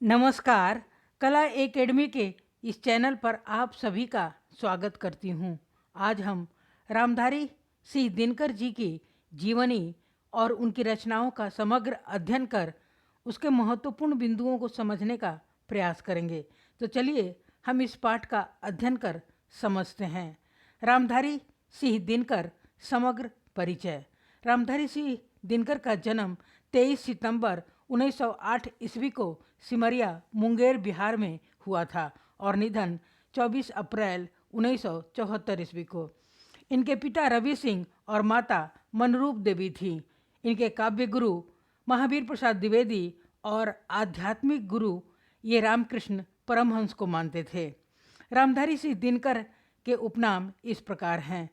नमस्कार। कला एकेडमी के इस चैनल पर आप सभी का स्वागत करती हूँ। आज हम रामधारी सिंह दिनकर जी की जीवनी और उनकी रचनाओं का समग्र अध्ययन कर उसके महत्वपूर्ण बिंदुओं को समझने का प्रयास करेंगे। तो चलिए हम इस पाठ का अध्ययन कर समझते हैं। रामधारी सिंह दिनकर समग्र परिचय। रामधारी सिंह दिनकर का जन्म 23 सितंबर 1908 ईस्वी को सिमरिया मुंगेर बिहार में हुआ था और निधन 24 अप्रैल 1974 ईस्वी को। इनके पिता रवि सिंह और माता मनरूप देवी थी। इनके काव्य गुरु महावीर प्रसाद द्विवेदी और आध्यात्मिक गुरु ये रामकृष्ण परमहंस को मानते थे। रामधारी सिंह दिनकर के उपनाम इस प्रकार हैं।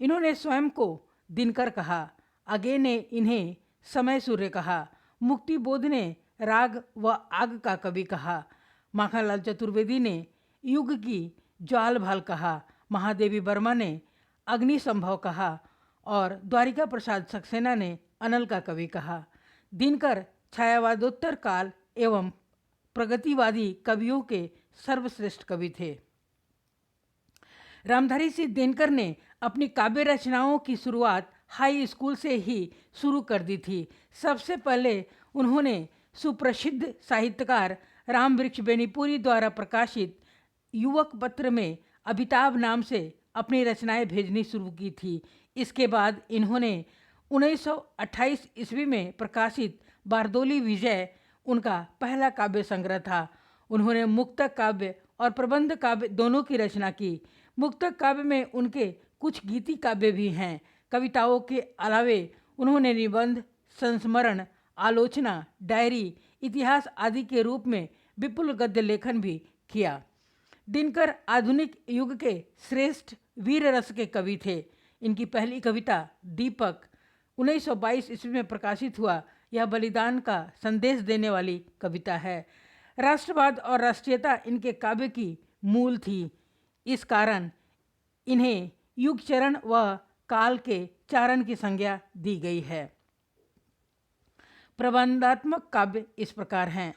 इन्होंने स्वयं को दिनकर कहा, आगे ने इन्हें समय सूर्य कहा, मुक्ति बोध ने राग व आग का कवि कहा, माखनलाल चतुर्वेदी ने युग की ज्वाल भाल कहा, महादेवी वर्मा ने अग्नि संभव कहा और द्वारिका प्रसाद सक्सेना ने अनल का कवि कहा। दिनकर छायावादोत्तर काल एवं प्रगतिवादी कवियों के सर्वश्रेष्ठ कवि थे। रामधारी सिंह दिनकर ने अपनी काव्य रचनाओं की शुरुआत हाई स्कूल से ही शुरू कर दी थी। सबसे पहले उन्होंने सुप्रसिद्ध साहित्यकार राम वृक्ष बेनीपुरी द्वारा प्रकाशित युवक पत्र में अभिताभ नाम से अपनी रचनाएं भेजनी शुरू की थी। इसके बाद इन्होंने 1928 ईस्वी में प्रकाशित बारदोली विजय उनका पहला काव्य संग्रह था। उन्होंने मुक्तक काव्य और प्रबंध काव्य दोनों की रचना की। मुक्तक काव्य में उनके कुछ गीति काव्य भी हैं। कविताओं के अलावे उन्होंने निबंध, संस्मरण, आलोचना, डायरी, इतिहास आदि के रूप में विपुल गद्य लेखन भी किया। दिनकर आधुनिक युग के श्रेष्ठ वीर रस के कवि थे। इनकी पहली कविता दीपक 1922 ईस्वी में प्रकाशित हुआ। यह बलिदान का संदेश देने वाली कविता है। राष्ट्रवाद और राष्ट्रीयता इनके काव्य की मूल थी। इस कारण इन्हें युग चरण व काल के चारण की संज्ञा दी गई है। प्रबंधात्मक काव्य इस प्रकार हैं।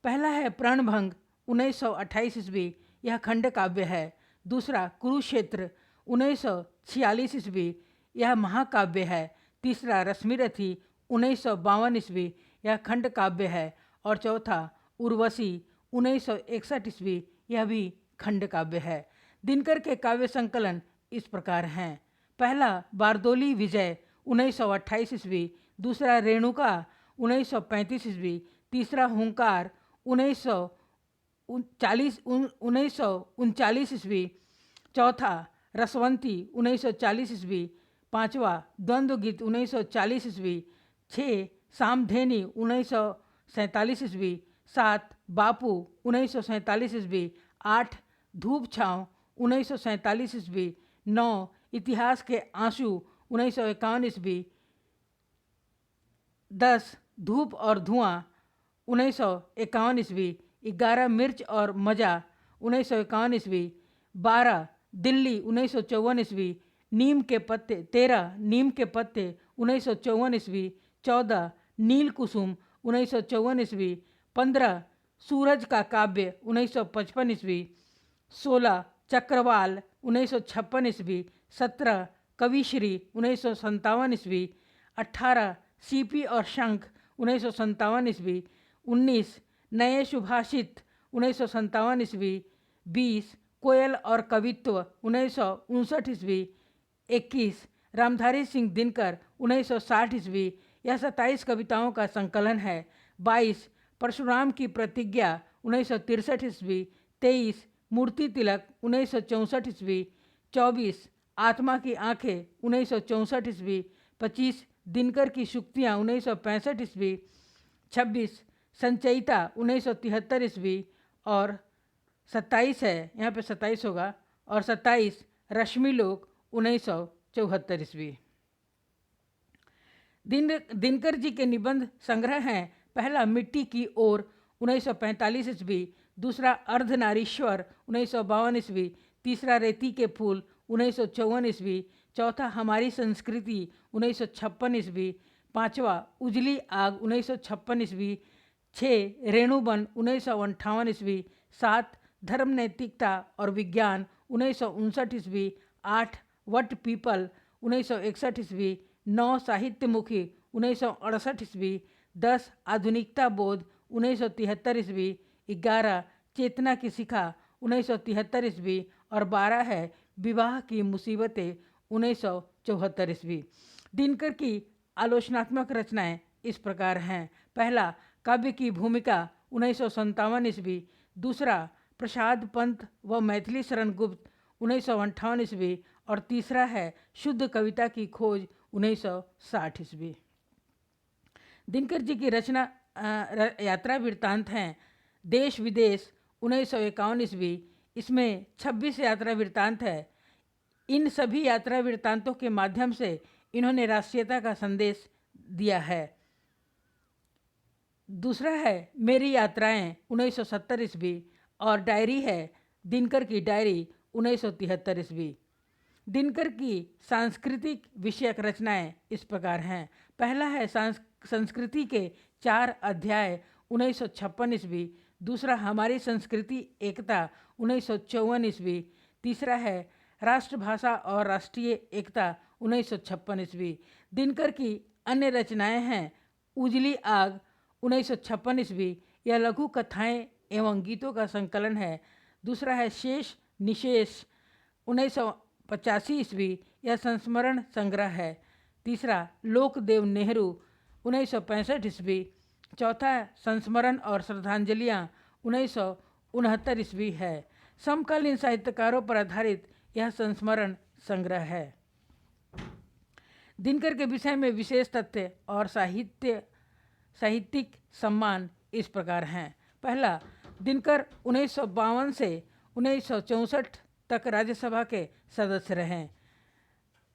पहला है प्रणभंग 1928 ईस्वी, यह खंड काव्य है। दूसरा कुरुक्षेत्र 1946 ईस्वी, यह महाकाव्य है। तीसरा रश्मिरथी 1952 ईस्वी, यह खंड काव्य है। और चौथा उर्वशी 1961 ईस्वी, यह भी खंड काव्य है। दिनकर के काव्य संकलन इस प्रकार हैं। पहला बारदोली विजय 1928 ईस्वी, दूसरा रेणुका 1935 ईस्वी, तीसरा हुंकार 1939 ईस्वी, चौथा रसवंती 1940 ईस्वी, पांचवा द्वंद्व गीत 1940 ईस्वी, 6 सामधेनी 1947 ईस्वी, 7 बापू 1947 ईस्वी, 8 धूप छाँव 1947 ईस्वी, 9 इतिहास के आंसू 1951 ईस्वी, 10 धूप और धुआं 1951 ईस्वी, 11 मिर्च और मजा 1951 ईस्वी, 12 दिल्ली 1954 ईस्वी, नीम के पत्ते 13 नीम के पत्ते 1954 ईस्वी, 14 नील कुसुम 1954 ईस्वी, 15 सूरज का काव्य 1955 ईस्वी, 16 चक्रवाल 1956 ईस्वी, 17 कविश्री 1957 ईस्वी, 18 सीपी और शंख 1957 ईस्वी, 19 नए सुभाषित 1957 ईस्वी, 20 कोयल और कवित्व 1959 ईस्वी, 21 रामधारी सिंह दिनकर 1960 ईस्वी, यह 27 कविताओं का संकलन है। 22 परशुराम की प्रतिज्ञा 1963 ईस्वी, 23 मूर्ति तिलक 1964 ईस्वी, 24 आत्मा की आंखें 1964 ईस्वी, 25 दिनकर की शुक्तियाँ 1965 ईस्वी, 26 संचयिता 1973 ईस्वी और 27 है, यहाँ पे 27 होगा, और 27 रश्मिलोक 1974 ईस्वी। दिनकर जी के निबंध संग्रह हैं। पहला मिट्टी की ओर 1945 ईस्वी, दूसरा अर्धनारीश्वर 1952 ईस्वी, तीसरा रेती के फूल 1954 ईस्वी, चौथा हमारी संस्कृति 1956 ईस्वी, पांचवा उजली आग 1956 ईस्वी, 6 रेणुबन 1958 ईस्वी, 7 धर्म नैतिकता और विज्ञान 1959 ईस्वी, 8 वट पीपल 1961 ईस्वी, 9 साहित्यमुखी 1968 ईस्वी, 10 आधुनिकता बोध 1973 ईस्वी, 11 चेतना की शिखा 1973 ईस्वी और 12 है विवाह की मुसीबतें 1974 ईस्वी। दिनकर की आलोचनात्मक रचनाएं इस प्रकार हैं। पहला, काव्य की भूमिका 1957 ईस्वी। दूसरा, प्रसाद पंत व मैथिली शरण गुप्त 1958 ईस्वी और तीसरा है शुद्ध कविता की खोज 1960 ईस्वी। दिनकर जी की रचना यात्रा वृत्तांत हैं। देश विदेश 1951 ईस्वी, इसमें 26 यात्रा वृत्तांत है। इन सभी यात्रा वृत्तांतों के माध्यम से इन्होंने राष्ट्रीयता का संदेश दिया है। दूसरा है मेरी यात्राएं 1970 ईस्वी और डायरी है दिनकर की डायरी 1973 ईस्वी। दिनकर की सांस्कृतिक विषयक रचनाएं इस प्रकार हैं। पहला है संस्कृति के 4 अध्याय 1956 ईस्वी। दूसरा, हमारी संस्कृति एकता 1954 ईस्वी। तीसरा है राष्ट्रभाषा और राष्ट्रीय एकता 1956 ईस्वी। दिनकर की अन्य रचनाएं हैं उजली आग 1956 ईस्वी, यह लघु कथाएं एवं गीतों का संकलन है। दूसरा है शेष निशेष 1985 ईस्वी, यह संस्मरण संग्रह है। तीसरा, लोकदेव नेहरू 1965 ईस्वी। चौथा, संस्मरण और श्रद्धांजलियाँ 1969 ईस्वी है। समकालीन साहित्यकारों पर आधारित यह संस्मरण संग्रह है। दिनकर के विषय में विशेष तथ्य और साहित्यिक सम्मान इस प्रकार हैं। पहला, दिनकर 1952 से 1964 तक राज्यसभा के सदस्य रहे।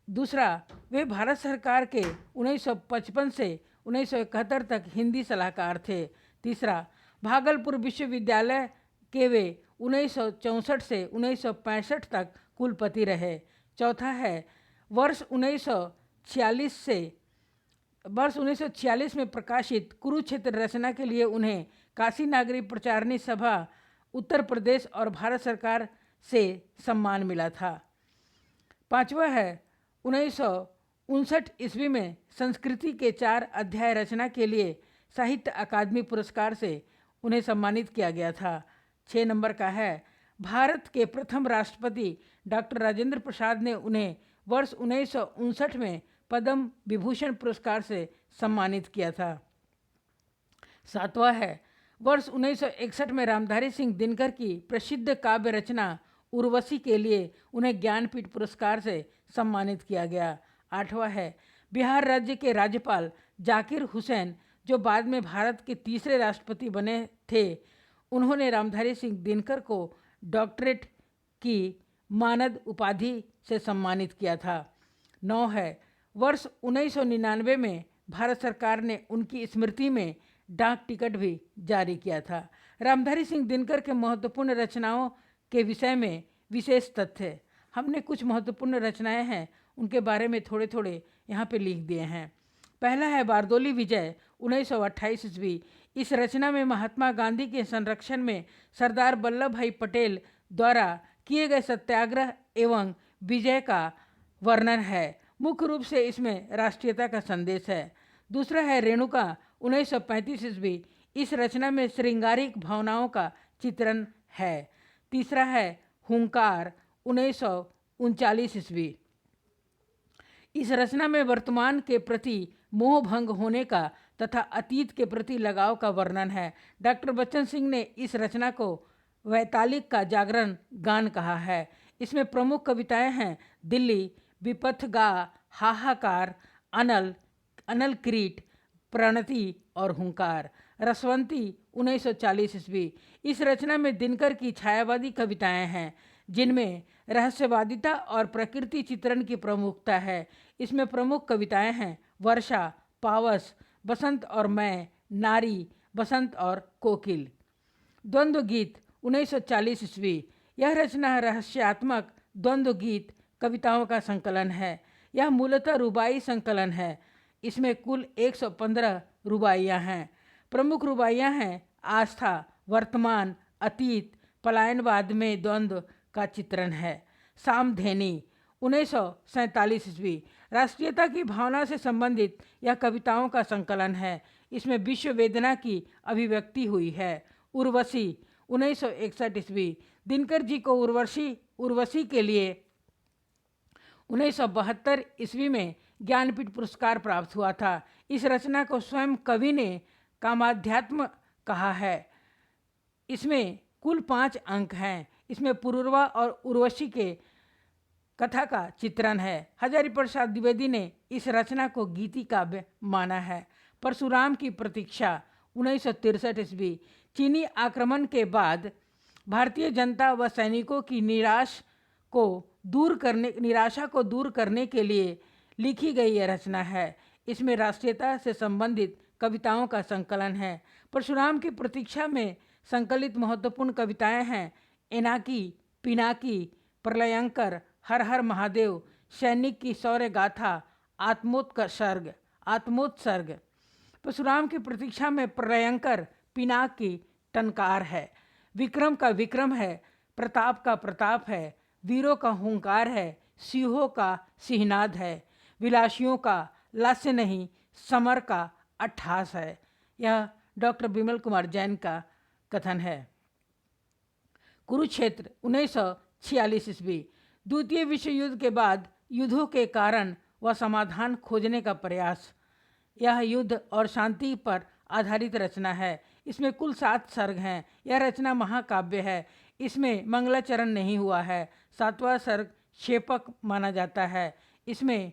दूसरा, वे भारत सरकार के 1955 से 1971 तक हिंदी सलाहकार थे। तीसरा, भागलपुर विश्वविद्यालय के वे 1964 से 1965 तक कुलपति रहे। चौथा है वर्ष 1946 में प्रकाशित कुरुक्षेत्र रचना के लिए उन्हें काशी नागरी प्रचारणी सभा उत्तर प्रदेश और भारत सरकार से सम्मान मिला था। पांचवा है 1959 ईस्वी में संस्कृति के 4 अध्याय रचना के लिए साहित्य अकादमी पुरस्कार से उन्हें सम्मानित किया गया था। 6 नंबर का है भारत के प्रथम राष्ट्रपति डॉक्टर राजेंद्र प्रसाद ने उन्हें वर्ष 1959 में पद्म विभूषण पुरस्कार से सम्मानित किया था। 7वां है वर्ष 1961 में रामधारी सिंह दिनकर की प्रसिद्ध काव्य रचना उर्वशी के लिए उन्हें ज्ञानपीठ पुरस्कार से सम्मानित किया गया। 8वां है बिहार राज्य के राज्यपाल जाकिर हुसैन, जो बाद में भारत के तीसरे राष्ट्रपति बने थे, उन्होंने रामधारी सिंह दिनकर को डॉक्टरेट की मानद उपाधि से सम्मानित किया था। 9 है वर्ष 1999 में भारत सरकार ने उनकी स्मृति में डाक टिकट भी जारी किया था। रामधारी सिंह दिनकर के महत्वपूर्ण रचनाओं के विषय में विशेष तथ्य हमने कुछ महत्वपूर्ण रचनाएं हैं उनके बारे में थोड़े थोड़े यहाँ पे लिख दिए हैं। पहला है बारदोली विजय 1928 ईस्वी। इस रचना में महात्मा गांधी के संरक्षण में सरदार वल्लभ भाई पटेल द्वारा किए गए सत्याग्रह एवं विजय का वर्णन है। मुख्य रूप से इसमें राष्ट्रीयता का संदेश है। दूसरा है रेणुका 1935 ईस्वी। इस रचना में श्रृंगारिक भावनाओं का चित्रण है। तीसरा है हुंकार 1939 ईस्वी। इस रचना में वर्तमान के प्रति मोह भंग होने का तथा अतीत के प्रति लगाव का वर्णन है। डॉक्टर बच्चन सिंह ने इस रचना को वैतालिक का जागरण गान कहा है। इसमें प्रमुख कविताएं हैं दिल्ली, विपथगा, हाहाकार, अनल क्रीट, प्रणति और हुंकार। रसवंती 1940 ईस्वी। इस रचना में दिनकर की छायावादी कविताएं हैं जिनमें रहस्यवादिता और प्रकृति चित्रण की प्रमुखता है। इसमें प्रमुख कविताएं हैं वर्षा, पावस, बसंत और मैं, नारी, बसंत और कोकिल। द्वंद्व गीत 1940 ईस्वी। यह रचना रहस्यात्मक द्वंद्व गीत कविताओं का संकलन है। यह मूलतः रुबाई संकलन है। इसमें कुल 115 रुबाइयाँ हैं। प्रमुख रुबाइयाँ हैं आस्था, वर्तमान, अतीत, पलायनवाद में द्वंद्व का चित्रण है। सामधेनी 1947 ईस्वी राष्ट्रीयता की भावना से संबंधित यह कविताओं का संकलन है। इसमें विश्व वेदना की अभिव्यक्ति हुई है। उर्वशी 1961 ईस्वी दिनकर जी को उर्वशी के लिए 1972 ईस्वी में ज्ञानपीठ पुरस्कार प्राप्त हुआ था। इस रचना को स्वयं कवि ने कामाध्यात्म कहा है। इसमें कुल 5 अंक हैं। इसमें पुरूरवा और उर्वशी के कथा का चित्रण है। हजारी प्रसाद द्विवेदी ने इस रचना को गीति काव्य माना है। परशुराम की प्रतीक्षा 1963 ईस्वी चीनी आक्रमण के बाद भारतीय जनता व सैनिकों की निराशा को दूर करने के लिए लिखी गई यह रचना है। इसमें राष्ट्रीयता से संबंधित कविताओं का संकलन है। परशुराम की प्रतीक्षा में संकलित महत्वपूर्ण कविताएं हैं एनाकी, पिनाकी, प्रलयंकर, हर हर महादेव, सैनिक की शौर्य गाथा, आत्मोत्सर्ग। परशुराम की प्रतीक्षा में प्रलयंकर पिनाक की टनकार है, विक्रम का विक्रम है, प्रताप का प्रताप है, वीरों का हुंकार है, सिंहों का सिंहनाद है, विलासियों का लास्य नहीं समर का अट्ठास है। यह डॉक्टर बिमल कुमार जैन का कथन है। कुरुक्षेत्र 1946 ईस्वी द्वितीय विश्व युद्ध के बाद युद्धों के कारण व समाधान खोजने का प्रयास। यह युद्ध और शांति पर आधारित रचना है। इसमें कुल 7 सर्ग हैं। यह रचना महाकाव्य है। इसमें मंगलाचरण नहीं हुआ है। 7वां सर्ग क्षेपक माना जाता है। इसमें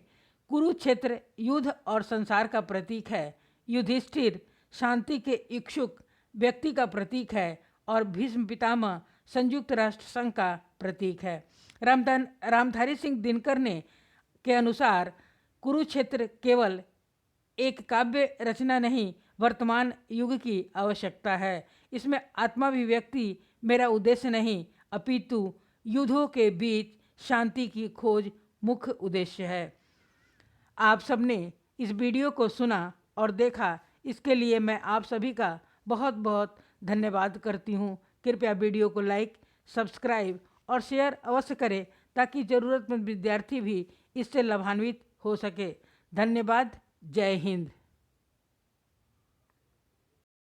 कुरुक्षेत्र युद्ध और संसार का प्रतीक है। युधिष्ठिर शांति के इच्छुक व्यक्ति का प्रतीक है और भीष्म पितामह संयुक्त राष्ट्र संघ का प्रतीक है। रामधारी सिंह दिनकर के अनुसार कुरुक्षेत्र केवल एक काव्य रचना नहीं, वर्तमान युग की आवश्यकता है। इसमें आत्माभिव्यक्ति मेरा उद्देश्य नहीं, अपितु युद्धों के बीच शांति की खोज मुख्य उद्देश्य है। आप सबने इस वीडियो को सुना और देखा, इसके लिए मैं आप सभी का बहुत बहुत धन्यवाद करती हूँ। कृपया वीडियो को लाइक, सब्सक्राइब और शेयर अवश्य करें ताकि ज़रूरतमंद विद्यार्थी भी इससे लाभान्वित हो सके। धन्यवाद। जय हिंद।